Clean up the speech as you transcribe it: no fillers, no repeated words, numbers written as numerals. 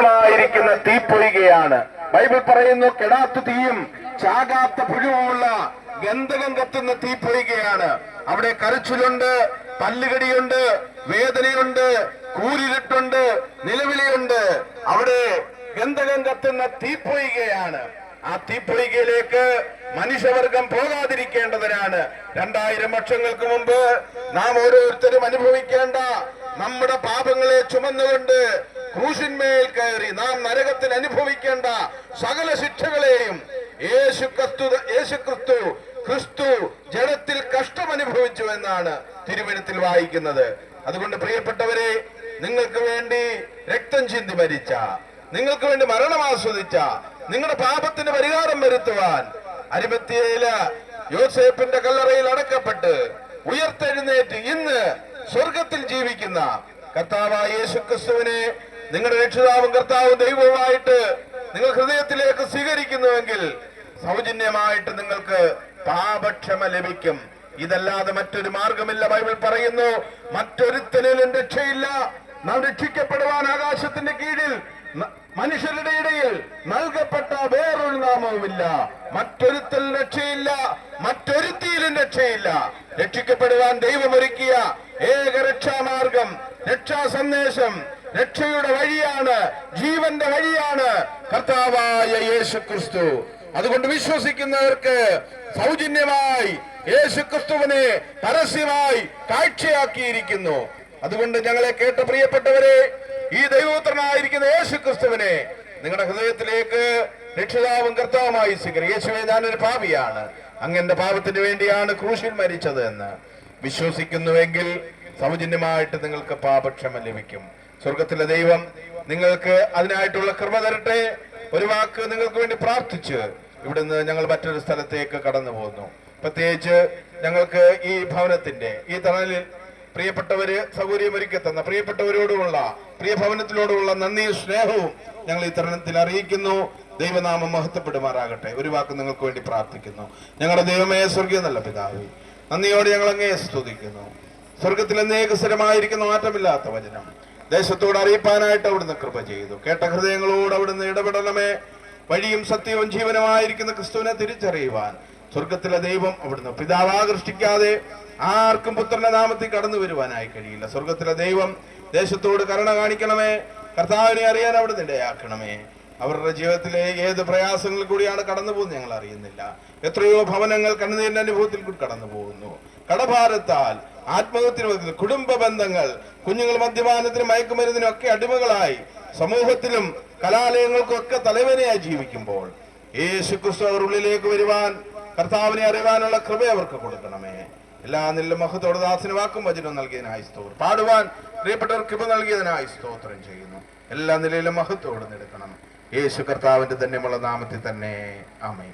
ായിരിക്കുന്ന തീപ്പൊയ്കയാണ്. Bible പറയുന്നു, കെടാത്ത തീയും ചാകാത്ത പുഴുവുമുള്ള ഗന്ധകം കത്തുന്ന തീപ്പൊയ്കയാണ്. അവിടെ കരച്ചിലുണ്ട്, പല്ലുകടിയുണ്ട്, വേദനയുണ്ട്, കൂരിരുട്ടുണ്ട്, നിലവിളിയുണ്ട്. അവിടെ ഗന്ധകം കത്തുന്ന തീപ്പൊയ്കയാണ്. ആ തീപ്പൊയ്കയിലേക്ക് മനുഷ്യവർഗം പോകാതിരിക്കേണ്ടതിനാണ് 2000 വർഷങ്ങൾക്ക് മുമ്പ് നാം ഓരോരുത്തരും അനുഭവിക്കേണ്ട നമ്മുടെ പാപങ്ങളെ ചുമന്നുകൊണ്ട് ക്രൂശിന്മേൽ കയറി നാം നരകത്തിൽ അനുഭവിക്കേണ്ട സകല ശിക്ഷകളെയും ക്രിസ്തു ജഡത്തിൽ കഷ്ടം അനുഭവിച്ചു എന്നാണ് തിരുവചനത്തിൽ വായിക്കുന്നത്. അതുകൊണ്ട് പ്രിയപ്പെട്ടവരെ, നിങ്ങൾക്ക് വേണ്ടി രക്തം ചിന്തി മരിച്ച, നിങ്ങൾക്ക് വേണ്ടി മരണം ആസ്വദിച്ച, നിങ്ങളുടെ പാപത്തിന് പരിഹാരം വരുത്തുവാൻ അരിമത്യയില് യോസേപ്പിന്റെ കല്ലറയിൽ അടക്കപ്പെട്ട് ഉയർത്തെഴുന്നേറ്റ് ഇന്ന് സ്വർഗത്തിൽ ജീവിക്കുന്ന കർത്താവായ യേശുക്രിസ്തുവിനെ നിങ്ങളുടെ രക്ഷിതാവും കർത്താവും ദൈവവുമായിട്ട് നിങ്ങൾ ഹൃദയത്തിലേക്ക് സ്വീകരിക്കുന്നുവെങ്കിൽ സൗജന്യമായിട്ട് നിങ്ങൾക്ക് പാപക്ഷമ ലഭിക്കും. ഇതല്ലാതെ മറ്റൊരു മാർഗമില്ല. ബൈബിൾ പറയുന്നു, മറ്റൊരുത്തനിലും രക്ഷയില്ല. നാം രക്ഷിക്കപ്പെടുവാൻ ആകാശത്തിന്റെ കീഴിൽ മനുഷ്യരുടെ ഇടയിൽ നൽകപ്പെട്ട വേറൊരു നാമവുമില്ല. മറ്റൊരുത്തൽ രക്ഷയില്ല, മറ്റൊരുത്തിയിലും രക്ഷയില്ല. രക്ഷിക്കപ്പെടുവാൻ ദൈവമൊരുക്കിയ ഏക രക്ഷാമാർഗം, രക്ഷാ സന്ദേശം, രക്ഷയുടെ വഴിയാണ്, ജീവന്റെ വഴിയാണ് കർത്താവായ യേശുക്രിസ്തു. അതുകൊണ്ട് വിശ്വസിക്കുന്നവർക്ക് സൗജന്യമായി യേശുക്രിസ്തുവിനെ പരസ്യമായി കാഴ്ചയാക്കിയിരിക്കുന്നു. അതുകൊണ്ട് ഞങ്ങളെ കേട്ട പ്രിയപ്പെട്ടവരെ, ഈ ദൈവപുത്രനായിരിക്കുന്ന യേശുക്രിസ്തുവിനെ നിങ്ങളുടെ ഹൃദയത്തിലേക്ക് രക്ഷിതാവും കർത്താവുമായി സ്വീകരിക്കുക. യേശുവേ, ഞാനൊരു പാപിയാണ്, അങ്ങന്റെ പാപത്തിന് വേണ്ടിയാണ് ക്രൂശിൽ മരിച്ചത് എന്ന് വിശ്വസിക്കുന്നുവെങ്കിൽ സൗജന്യമായിട്ട് നിങ്ങൾക്ക് പാപക്ഷമ ലഭിക്കും. സ്വർഗത്തിലെ ദൈവം നിങ്ങൾക്ക് അതിനായിട്ടുള്ള കൃപ തരട്ടെ. ഒരു വാക്ക് നിങ്ങൾക്ക് വേണ്ടി പ്രാർത്ഥിച്ച് ഇവിടുന്ന് ഞങ്ങൾ മറ്റൊരു സ്ഥലത്തേക്ക് കടന്നു പോകുന്നു. പ്രത്യേകിച്ച് ഞങ്ങൾക്ക് ഈ ഭവനത്തിന്റെ ഈ തണലിൽ പ്രിയപ്പെട്ടവര് സൗകര്യമൊരുക്കി തന്ന പ്രിയപ്പെട്ടവരോടുമുള്ള പ്രിയഭവനത്തിനോടുമുള്ള നന്ദിയും സ്നേഹവും ഞങ്ങൾ ഈ തരുണത്തിൽ അറിയിക്കുന്നു. ദൈവനാമം മഹത്വപ്പെടുമാറാകട്ടെ. ഒരു വാക്ക് നിങ്ങൾക്ക് വേണ്ടി പ്രാർത്ഥിക്കുന്നു. ഞങ്ങളുടെ ദൈവമേ, സ്വർഗീയ നല്ല പിതാവേ, നന്ദിയോടെ ഞങ്ങൾ അങ്ങയെ സ്തുതിക്കുന്നു. സ്വർഗത്തിൽ എന്നേക്ക് സ്ഥിരമായിരിക്കുന്ന മാറ്റമില്ലാത്ത വചനം ദേശത്തോട് അറിയിപ്പാനായിട്ട് അവിടുന്ന് കൃപ ചെയ്തു. കേട്ട ഹൃദയങ്ങളോട് അവിടുന്ന് ഇടപെടണമേ. വഴിയും സത്യവും ജീവനുമായിരിക്കുന്ന ക്രിസ്തുവിനെ തിരിച്ചറിയുവാൻ സ്വർഗത്തിലെ ദൈവം അവിടുന്ന് പിതാവ് ആകർഷിക്കാതെ ആർക്കും പുത്രന്റെ നാമത്തിൽ കടന്നു വരുവാനായി കഴിയില്ല. സ്വർഗത്തിലെ ദൈവം ദേശത്തോട് കരുണ കാണിക്കണമേ. കർത്താവിനെ അറിയാൻ അവിടുന്ന് ഇടയാക്കണമേ. അവരുടെ ജീവിതത്തിലെ ഏത് പ്രയാസങ്ങളിൽ കൂടിയാണ് കടന്നു പോകുന്നത് ഞങ്ങൾ അറിയുന്നില്ല. എത്രയോ ഭവനങ്ങൾ കണ്ണുനീരിന്റെ അനുഭവത്തിൽ കൂടി കടന്നു പോകുന്നു. കടഭാരത്താൽ, ആത്മഹത്യത്തിന്, കുടുംബ ബന്ധങ്ങൾ, കുഞ്ഞുങ്ങൾ മദ്യപാനത്തിനും മയക്കുമരുന്നിനും ഒക്കെ അടിമകളായി സമൂഹത്തിലും കലാലയങ്ങൾക്കും ഒക്കെ തലവേനയായി ജീവിക്കുമ്പോൾ യേശുക്രിസ്തു അവർ ഉള്ളിലേക്ക് വരുവാൻ, കർത്താവിനെ അറിയാനുള്ള കൃപ അവർക്ക് കൊടുക്കണമേ. എല്ലാ നില മഹത്തോട് ദാസിന് വാക്കും വചനവും നൽകിയതിനായി സ്തോത്രം. പാടുവാൻ പ്രിയപ്പെട്ടവർ കൃപ നൽകിയതിനായി സ്തോത്രം ചെയ്യുന്നു. എല്ലാ നിലയിലും മഹത്തോട് എടുക്കണം. യേശു കർത്താവിന്റെ ധന്യമുള്ള നാമത്തിൽ തന്നെ ആമേൻ.